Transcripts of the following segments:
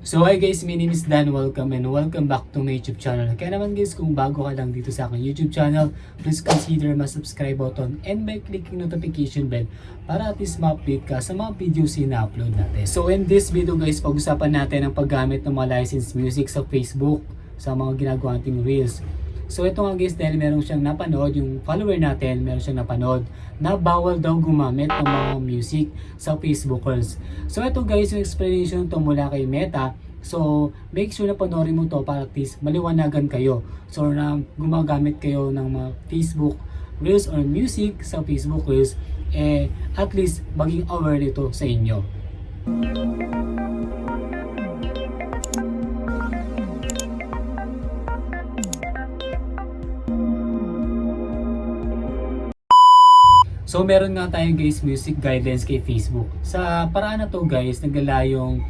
So hi guys, my name is Dan. Welcome and welcome back to my YouTube channel. Kaya naman guys, kung bago ka lang dito sa aking YouTube channel, please consider ma-subscribe button and by clicking notification bell para at least ma-update ka sa mga videos na upload natin. So in this video guys, pag-usapan natin ang paggamit ng mga licensed music sa Facebook sa mga ginagawa nating reels. So ito nga guys, dahil meron siyang napanood, yung follower natin, meron siyang napanood na bawal daw gumamit ng mga music sa Facebook Reels. So ito guys, yung explanation to mula kay Meta. So make sure na panoorin mo to para at least maliwanagan kayo. So na gumagamit kayo ng mga Facebook Reels or music sa Facebook Reels, at least maging aware nito sa inyo. So meron nga tayong guys music guidelines kay Facebook. Sa paraan na to guys, naglalayong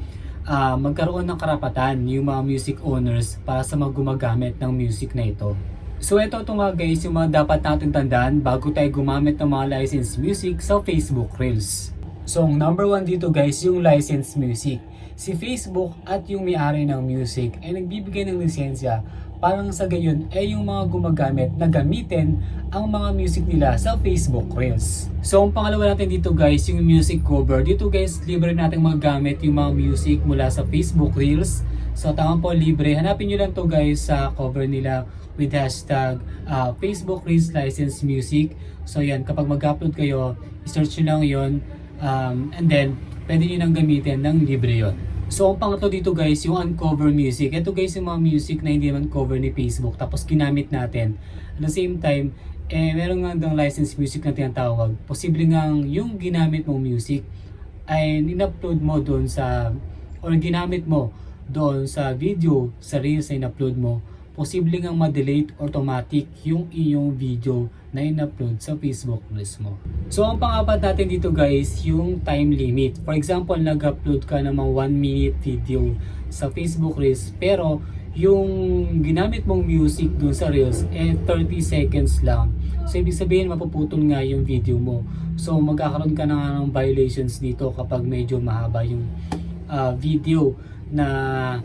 magkaroon ng karapatan yung mga music owners para sa mga gumagamit ng music na ito. So ito nga guys yung mga dapat natin tandaan bago tayo gumamit ng mga licensed music sa Facebook Reels. So number 1 dito guys, yung licensed music. Si Facebook at yung may-ari ng music ay nagbibigay ng lisensya parang sa gayon ay yung mga gumagamit na gamitin ang mga music nila sa Facebook Reels. So ang pangalawa natin dito guys, yung music cover. Dito guys, libre natin magamit yung mga music mula sa Facebook Reels. So tama po, libre. Hanapin nyo lang to guys sa cover nila with hashtag Facebook Reels Licensed Music. So yan, kapag mag-upload kayo, search nyo lang yon, and then pwede nyo nang gamitin ng libre yon. So ang pangatlo dito guys, yung uncover music. Ito guys yung mga music na hindi man cover ni Facebook tapos ginamit natin. At the same time, meron nga daw licensed music na tinatawag. Posible nga yung ginamit mong music ay in-upload mo doon sa, or ginamit mo doon sa video, sa reels na in-upload mo. Posible nga ma-delete automatic yung iyong video na in-upload sa Facebook Reels mo. So ang pang-apat natin dito guys, yung time limit. For example, nag-upload ka ng mga 1 minute video sa Facebook Reels, pero yung ginamit mong music dun sa Reels 30 seconds lang. So ibig sabihin mapuputol nga yung video mo. So magkakaroon ka na ng violations dito kapag medyo mahaba yung video na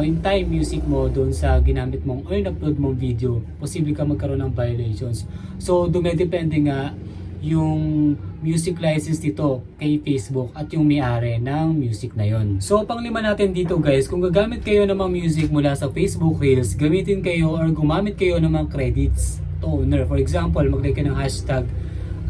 in time music mo doon sa ginamit mong or in-upload mong video, posible ka magkaroon ng violations. So dumedepende nga yung music license dito kay Facebook at yung may-ari ng music na yon. So panglima natin dito guys, kung gagamit kayo ng mga music mula sa Facebook Reels, gamitin kayo or gumamit kayo ng mga credits to owner. For example, maglagay ka ng hashtag,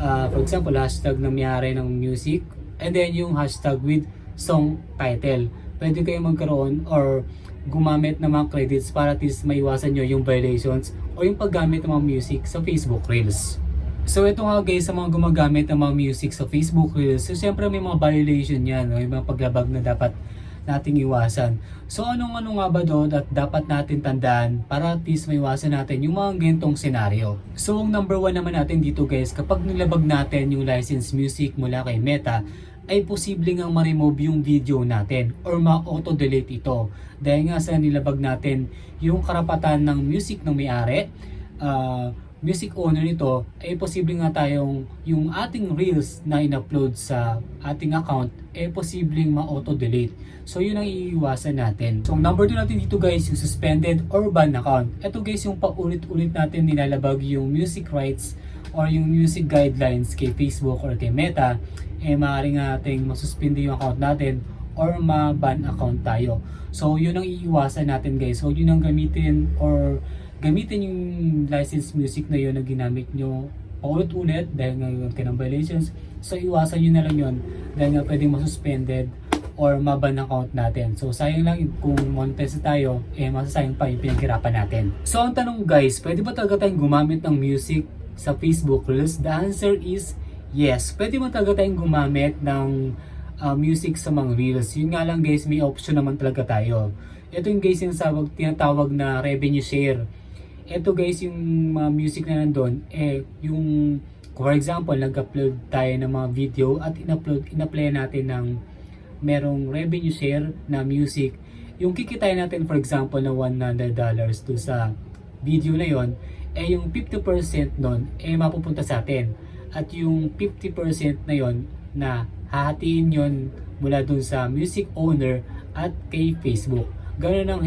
hashtag na may-ari ng music, and then yung hashtag with song title. Pwede kayo magkaroon or gumamit ng mga credits para at least maiwasan nyo yung violations o yung paggamit ng mga music sa Facebook Reels. So ito nga guys, sa mga gumagamit ng mga music sa Facebook Reels, so siyempre may mga violation yan, may mga paglabag na dapat nating iwasan. So ano nga ba doon at dapat natin tandaan para at least maiwasan natin yung mga ganitong senaryo. So ang number 1 naman natin dito guys, kapag nilabag natin yung licensed music mula kay Meta, ay posible nga ma-remove yung video natin or ma-auto-delete ito. Dahil nga sa nilabag natin yung karapatan ng music ng may-ari, music owner nito, ay posible nga tayong yung ating reels na in-upload sa ating account ay posibleng ma-auto-delete. So yun ang iiwasan natin. So number 2 natin dito guys, yung suspended or ban account. Ito guys yung paulit-ulit natin nilalabag yung music rights or yung music guidelines kay Facebook or kay Meta, maaaring nating masuspindi yung account natin or ma-ban account tayo. So yun ang iiwasan natin guys. So yun ang gamitin or gamitin yung licensed music na yun na ginamit nyo paulit-ulit dahil nga kayo ng violations. So iwasan nyo na lang yun dahil nga pwedeng masuspended or ma-ban account natin. So sayang lang kung monetize tayo, masasayang pa yung pinaghirapan natin. So ang tanong guys, pwede ba talaga tayong gumamit ng music sa Facebook Reels? The answer is yes. Pwede mo talaga tayong gumamit ng music sa mga Reels. Yun nga lang guys, may option naman talaga tayo. Ito yung guys yung tinatawag na revenue share. Ito guys yung mga music na nandun, yung for example, nag-upload tayo ng mga video at in-apply natin ng merong revenue share na music. Yung kikitayin natin for example na $100 do sa video na yon, yung 50% nun mapupunta sa atin. At yung 50% na yon na hahatiin yon mula dun sa music owner at kay Facebook. Ganun ang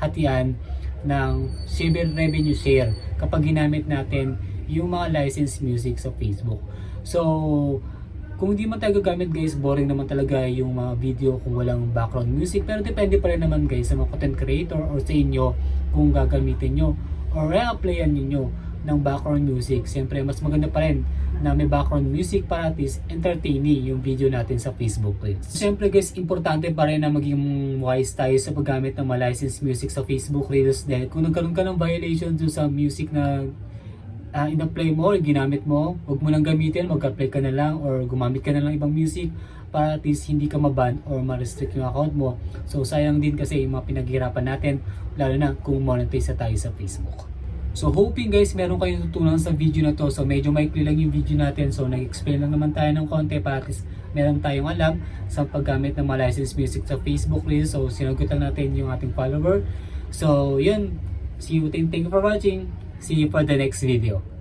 hatian ng civil revenue share kapag ginamit natin yung mga licensed music sa Facebook. So, kung hindi man tayo gagamit guys, boring naman talaga yung mga video kung walang background music. Pero depende pa rin naman guys sa mga content creator or sa inyo kung gagamitin nyo or re-applyan nyo ng background music. Siyempre, mas maganda pa rin na may background music para at least entertaining yung video natin sa Facebook Reels. Siyempre guys, importante pa rin na maging wise tayo sa paggamit ng mga licensed music sa Facebook Reels dahil kung nagkaroon ka ng violation dun sa music na in-apply mo or ginamit mo, huwag mo lang gamitin, mag-apply ka na lang or gumamit ka na lang ibang music para at least hindi ka maban or ma-restrict yung account mo. So sayang din kasi yung mga pinaghirapan natin, lalo na kung monetize na tayo sa Facebook. So hoping guys meron kayong tutunan sa video na to. So medyo maikli lang yung video natin, so nag-explain lang naman tayo ng konti para at least meron tayong alam sa paggamit ng mga licensed music sa Facebook Reels. So sinagot lang natin yung ating follower. So yun, see you, thank you for watching. See you for the next video.